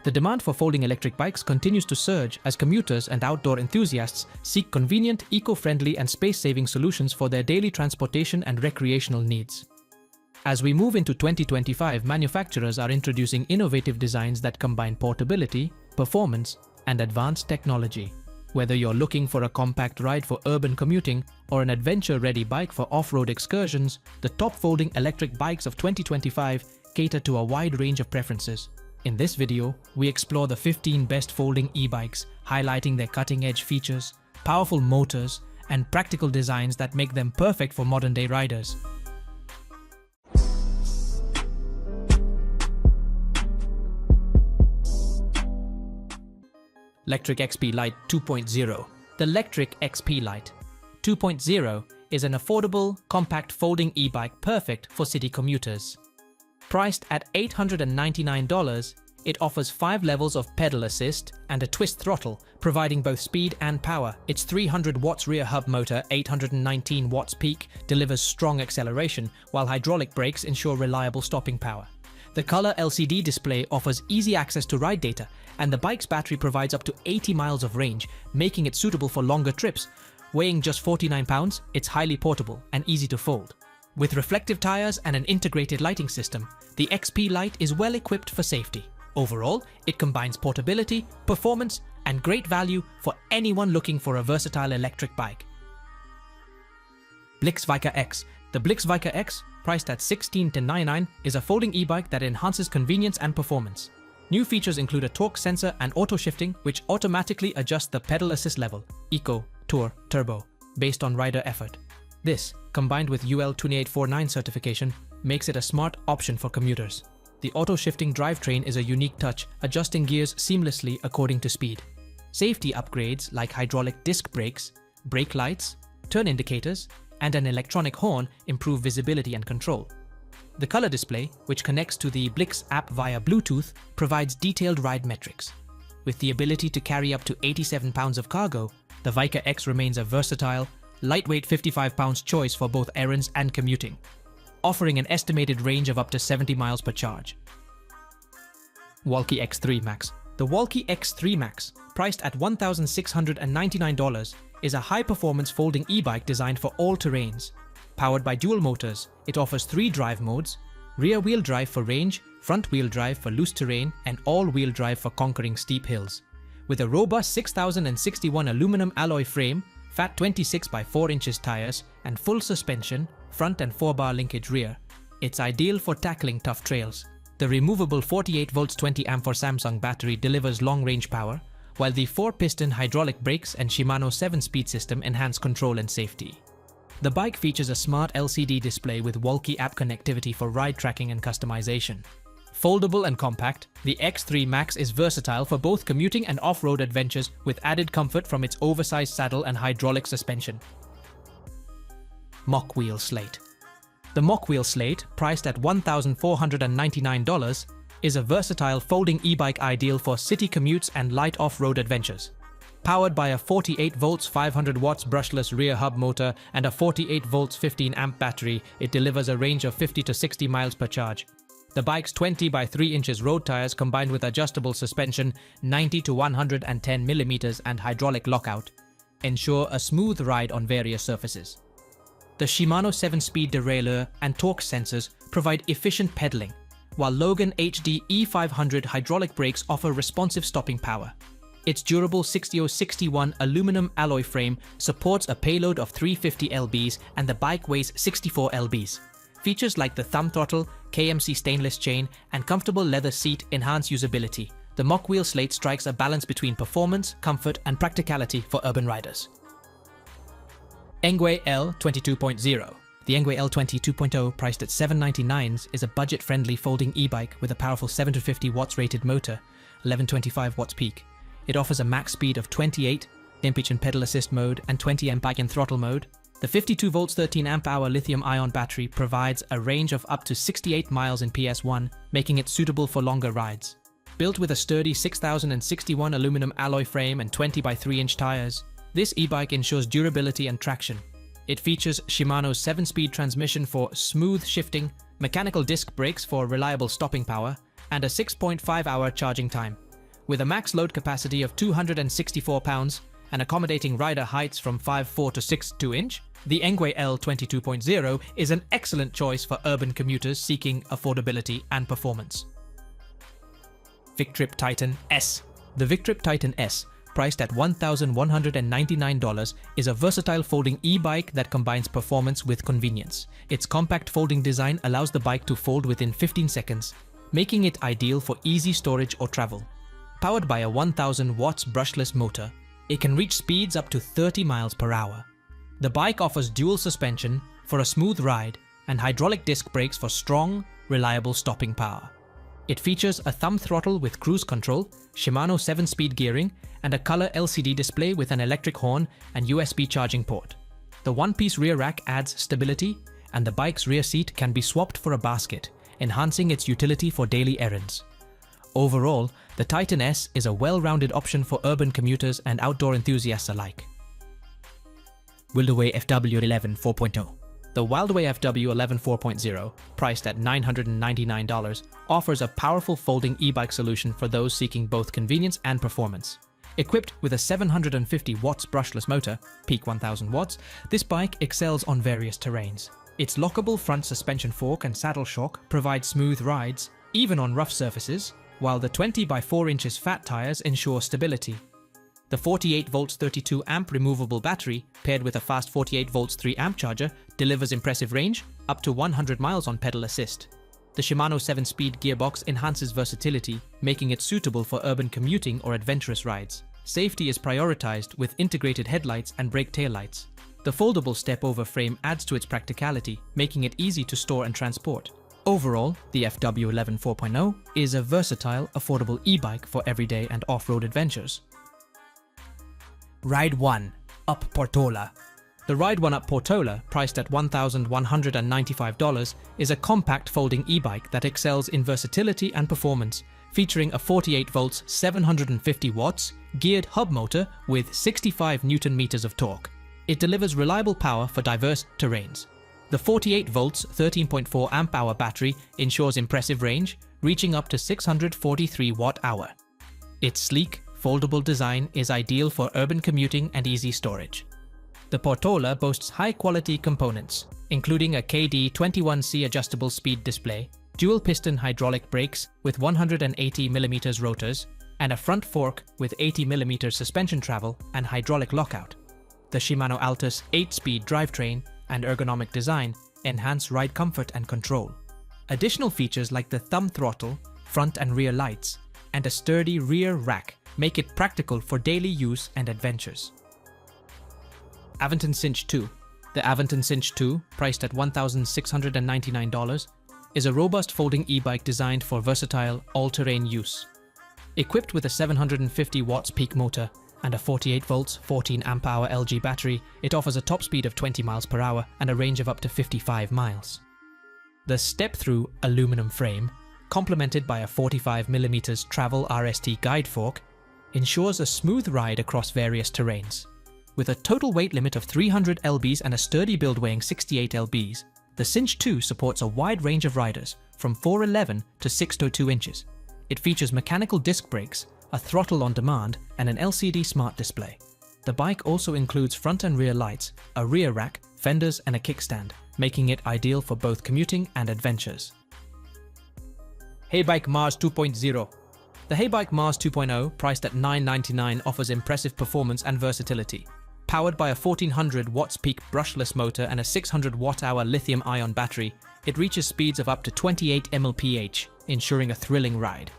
The demand for folding electric bikes continues to surge as commuters and outdoor enthusiasts seek convenient, eco-friendly and space-saving solutions for their daily transportation and recreational needs. As we move into 2025, manufacturers are introducing innovative designs that combine portability, performance, and advanced technology. Whether you're looking for a compact ride for urban commuting or an adventure-ready bike for off-road excursions, the top folding electric bikes of 2025 cater to a wide range of preferences. In this video, we explore the 15 best folding e-bikes, highlighting their cutting-edge features, powerful motors, and practical designs that make them perfect for modern-day riders. Lectric XP Lite 2.0. The Lectric XP Lite 2.0 is an affordable, compact folding e-bike perfect for city commuters. Priced at $899, it offers 5 levels of pedal assist and a twist throttle, providing both speed and power. Its 300 watts rear hub motor, 819 watts peak, delivers strong acceleration, while hydraulic brakes ensure reliable stopping power. The color LCD display offers easy access to ride data, and the bike's battery provides up to 80 miles of range, making it suitable for longer trips. Weighing just 49 pounds, it's highly portable and easy to fold. With reflective tires and an integrated lighting system, the XP Lite is well equipped for safety. Overall, it combines portability, performance, and great value for anyone looking for a versatile electric bike. Blix Vika X. The Blix Vika X, priced at $16,999, is a folding e-bike that enhances convenience and performance. New features include a torque sensor and auto shifting, which automatically adjusts the pedal assist level, Eco, Tour, Turbo, based on rider effort. This, combined with UL 2849 certification, makes it a smart option for commuters. The auto-shifting drivetrain is a unique touch, adjusting gears seamlessly according to speed. Safety upgrades like hydraulic disc brakes, brake lights, turn indicators, and an electronic horn improve visibility and control. The color display, which connects to the Blix app via Bluetooth, provides detailed ride metrics. With the ability to carry up to 87 pounds of cargo, the Vika X remains a versatile, lightweight 55 pounds choice for both errands and commuting, offering an estimated range of up to 70 miles per charge. Wallke X3 Max. The Wallke X3 Max, priced at $1,699, is a high-performance folding e-bike designed for all terrains. Powered by dual motors, it offers 3 drive modes: rear-wheel drive for range, front-wheel drive for loose terrain, and all-wheel drive for conquering steep hills. With a robust 6061 aluminum alloy frame, fat 26 by 4 inches tires, and full suspension, front and 4-bar linkage rear, it's ideal for tackling tough trails. The removable 48 volts 20 amp for Samsung battery delivers long-range power, while the 4-piston hydraulic brakes and Shimano 7-speed system enhance control and safety. The bike features a smart LCD display with Wallke app connectivity for ride tracking and customization. Foldable and compact, the X3 Max is versatile for both commuting and off-road adventures, with added comfort from its oversized saddle and hydraulic suspension. Mokwheel Slate. The Mokwheel Slate, priced at $1,499, is a versatile folding e-bike ideal for city commutes and light off-road adventures. Powered by a 48 volts 500 watts brushless rear hub motor and a 48 volts 15 amp battery, it delivers a range of 50 to 60 miles per charge. The bike's 20 by 3 inches road tires, combined with adjustable suspension, 90 to 110 millimeters, and hydraulic lockout, ensure a smooth ride on various surfaces. The Shimano 7-speed derailleur and torque sensors provide efficient pedaling, while Logan HD E500 hydraulic brakes offer responsive stopping power. Its durable 6061 aluminum alloy frame supports a payload of 350 lbs, and the bike weighs 64 lbs. Features like the thumb throttle, KMC stainless chain, and comfortable leather seat enhance usability. The Mokwheel Slate strikes a balance between performance, comfort, and practicality for urban riders. Engwe L20 2.0. The Engwe L20 2.0, priced at $799, is a budget-friendly folding e-bike with a powerful 750 watts rated motor, 1125 watts peak. It offers a max speed of 28, impage and pedal assist mode, and 20 amp and throttle mode. The 52 volts 13 amp hour lithium-ion battery provides a range of up to 68 miles in PS1, making it suitable for longer rides. Built with a sturdy 6061 aluminum alloy frame and 20 by 3 inch tires, this e-bike ensures durability and traction. It features Shimano's 7-speed transmission for smooth shifting, mechanical disc brakes for reliable stopping power, and a 6.5-hour charging time. With a max load capacity of 264 pounds and accommodating rider heights from 5'4" to 6'2" inch, the Engwe L20 2.0 is an excellent choice for urban commuters seeking affordability and performance. Victrip Titan S. The Victrip Titan S, priced at $1,199, is a versatile folding e-bike that combines performance with convenience. Its compact folding design allows the bike to fold within 15 seconds, making it ideal for easy storage or travel. Powered by a 1000 watts brushless motor, it can reach speeds up to 30 miles per hour. The bike offers dual suspension for a smooth ride and hydraulic disc brakes for strong, reliable stopping power. It features a thumb throttle with cruise control, Shimano 7-speed gearing, and a color LCD display with an electric horn and USB charging port. The one-piece rear rack adds stability, and the bike's rear seat can be swapped for a basket, enhancing its utility for daily errands. Overall, the Titan S is a well-rounded option for urban commuters and outdoor enthusiasts alike. Wildeway FW11 4.0. The Wildeway FW11 4.0, priced at $999, offers a powerful folding e-bike solution for those seeking both convenience and performance. Equipped with a 750 watts brushless motor, peak 1000 watts, this bike excels on various terrains. Its lockable front suspension fork and saddle shock provide smooth rides, even on rough surfaces, while the 20 by 4 inches fat tires ensure stability. The 48 volts 32 amp removable battery, paired with a fast 48 volts 3 amp charger, delivers impressive range, up to 100 miles on pedal assist. The Shimano 7-speed gearbox enhances versatility, making it suitable for urban commuting or adventurous rides. Safety is prioritized with integrated headlights and brake taillights. The foldable step-over frame adds to its practicality, making it easy to store and transport. Overall, the FW11 4.0 is a versatile, affordable e-bike for everyday and off-road adventures. Ride 1 Up Portola. The Ride 1 Up Portola, priced at $1,195, is a compact folding e-bike that excels in versatility and performance, featuring a 48 volts 750 watts geared hub motor with 65 Newton meters of torque. It delivers reliable power for diverse terrains. The 48 volts 13.4 amp hour battery ensures impressive range, reaching up to 643 watt-hour. Its sleek, foldable design is ideal for urban commuting and easy storage. The Portola boasts high-quality components, including a KD21C adjustable speed display, dual-piston hydraulic brakes with 180mm rotors, and a front fork with 80mm suspension travel and hydraulic lockout. The Shimano Altus 8-speed drivetrain and ergonomic design enhance ride comfort and control. Additional features like the thumb throttle, front and rear lights, and a sturdy rear rack make it practical for daily use and adventures. Aventon Sinch 2. The Aventon Sinch 2, priced at $1,699, is a robust folding e-bike designed for versatile, all-terrain use. Equipped with a 750 watts peak motor and a 48 volts 14 amp hour LG battery, it offers a top speed of 20 miles per hour and a range of up to 55 miles. The step-through aluminum frame, complemented by a 45mm travel RST guide fork, ensures a smooth ride across various terrains. With a total weight limit of 300 lbs and a sturdy build weighing 68 lbs, the Sinch 2 supports a wide range of riders, from 4'11" to 6'2" inches. It features mechanical disc brakes, a throttle on demand, and an LCD smart display. The bike also includes front and rear lights, a rear rack, fenders, and a kickstand, making it ideal for both commuting and adventures. Heybike Mars 2.0. The Heybike Mars 2.0, priced at $999, offers impressive performance and versatility. Powered by a 1400 watts peak brushless motor and a 600 watt-hour lithium-ion battery, it reaches speeds of up to 28 mph, ensuring a thrilling ride.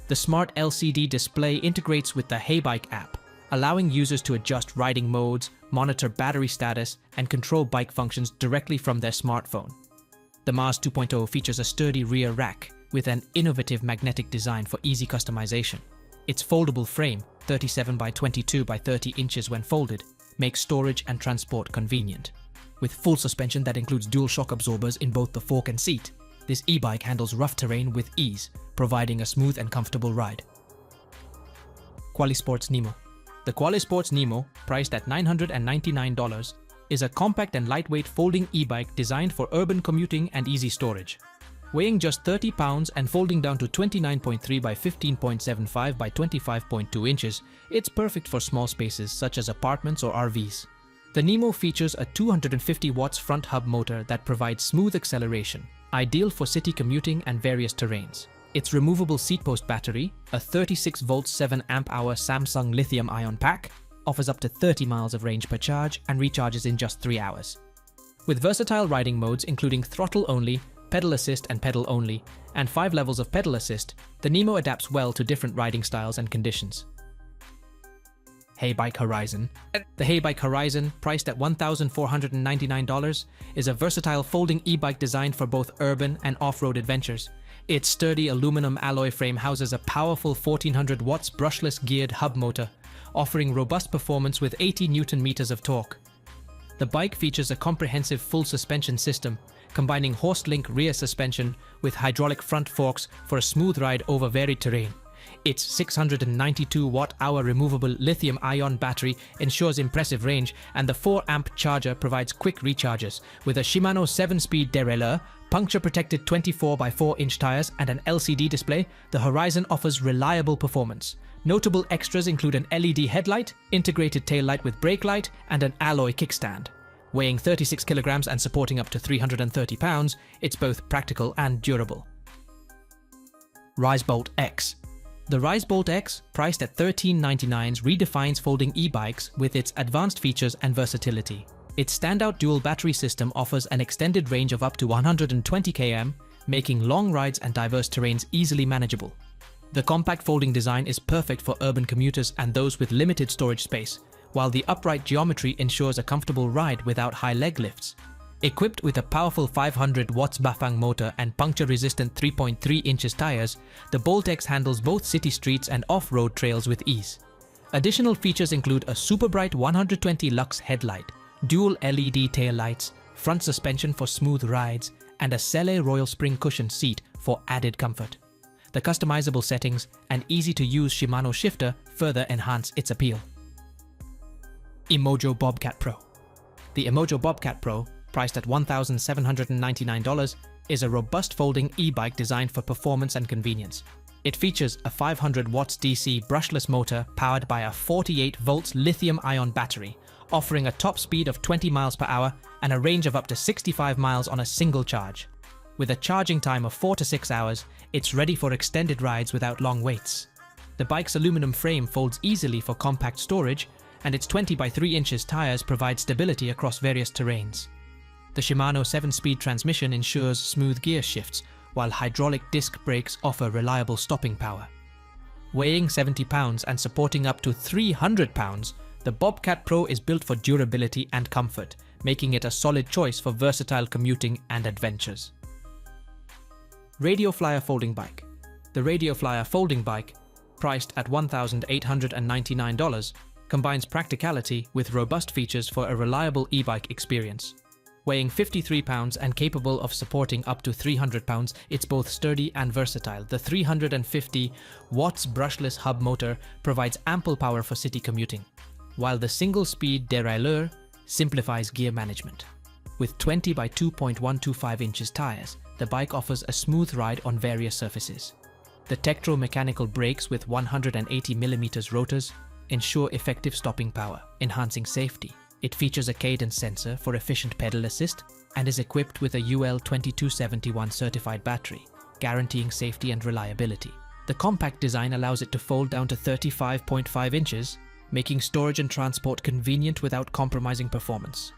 The smart LCD display integrates with the Heybike app, allowing users to adjust riding modes, monitor battery status, and control bike functions directly from their smartphone. The Mars 2.0 features a sturdy rear rack with an innovative magnetic design for easy customization. Its foldable frame, 37 by 22 by 30 inches when folded, makes storage and transport convenient. With full suspension that includes dual shock absorbers in both the fork and seat, this e-bike handles rough terrain with ease, providing a smooth and comfortable ride. Qualisports Nemo. The Qualisports Nemo, priced at $999, is a compact and lightweight folding e-bike designed for urban commuting and easy storage. Weighing just 30 pounds and folding down to 29.3 by 15.75 by 25.2 inches, it's perfect for small spaces such as apartments or RVs. The Nemo features a 250 watts front hub motor that provides smooth acceleration, ideal for city commuting and various terrains. Its removable seat post battery, a 36 volt 7 amp hour Samsung lithium-ion pack, offers up to 30 miles of range per charge and recharges in just 3 hours. With versatile riding modes including throttle only, pedal assist and pedal only, and 5 levels of pedal assist, the Nemo adapts well to different riding styles and conditions. Heybike Horizon. The Heybike Horizon, priced at $1,499, is a versatile folding e-bike designed for both urban and off-road adventures. Its sturdy aluminum alloy frame houses a powerful 1400 watts brushless geared hub motor, offering robust performance with 80 Nm of torque. The bike features a comprehensive full suspension system, combining horse-link rear suspension with hydraulic front forks for a smooth ride over varied terrain. Its 692 watt-hour removable lithium-ion battery ensures impressive range, and the 4-amp charger provides quick recharges. With a Shimano 7-speed derailleur, puncture-protected 24x4-inch tires, and an LCD display, the Horizon offers reliable performance. Notable extras include an LED headlight, integrated taillight with brake light, and an alloy kickstand. Weighing 36 kilograms and supporting up to 330 pounds, it's both practical and durable. Rize Bolt X. The Rize Bolt X, priced at $13.99, redefines folding e-bikes with its advanced features and versatility. Its standout dual battery system offers an extended range of up to 120 km, making long rides and diverse terrains easily manageable. The compact folding design is perfect for urban commuters and those with limited storage space, while the upright geometry ensures a comfortable ride without high leg lifts. Equipped with a powerful 500 watts Bafang motor and puncture-resistant 3.3 inches tires, the Bolt X handles both city streets and off-road trails with ease. Additional features include a super bright 120 lux headlight, dual LED taillights, front suspension for smooth rides, and a Selle Royal Spring cushion seat for added comfort. The customizable settings and easy-to-use Shimano shifter further enhance its appeal. Emojo Bobcat Pro. The Emojo Bobcat Pro, priced at $1,799, is a robust folding e-bike designed for performance and convenience. It features a 500 watts DC brushless motor powered by a 48 volts lithium-ion battery, offering a top speed of 20 miles per hour and a range of up to 65 miles on a single charge. With a charging time of 4 to 6 hours, it's ready for extended rides without long waits. The bike's aluminum frame folds easily for compact storage, and its 20 by 3 inches tires provide stability across various terrains. The Shimano 7-speed transmission ensures smooth gear shifts, while hydraulic disc brakes offer reliable stopping power. Weighing 70 pounds and supporting up to 300 pounds, the Bobcat Pro is built for durability and comfort, making it a solid choice for versatile commuting and adventures. RadioFlyer Folding Bike. The RadioFlyer Folding Bike, priced at $1,899, combines practicality with robust features for a reliable e-bike experience. Weighing 53 pounds and capable of supporting up to 300 pounds, it's both sturdy and versatile. The 350 watts brushless hub motor provides ample power for city commuting, while the single-speed derailleur simplifies gear management. With 20 by 2.125 inches tires, the bike offers a smooth ride on various surfaces. The Tektro-mechanical brakes with 180mm rotors ensure effective stopping power, enhancing safety. It features a cadence sensor for efficient pedal assist and is equipped with a UL20 271 certified battery, guaranteeing safety and reliability. The compact design allows it to fold down to 35.5 inches, making storage and transport convenient without compromising performance.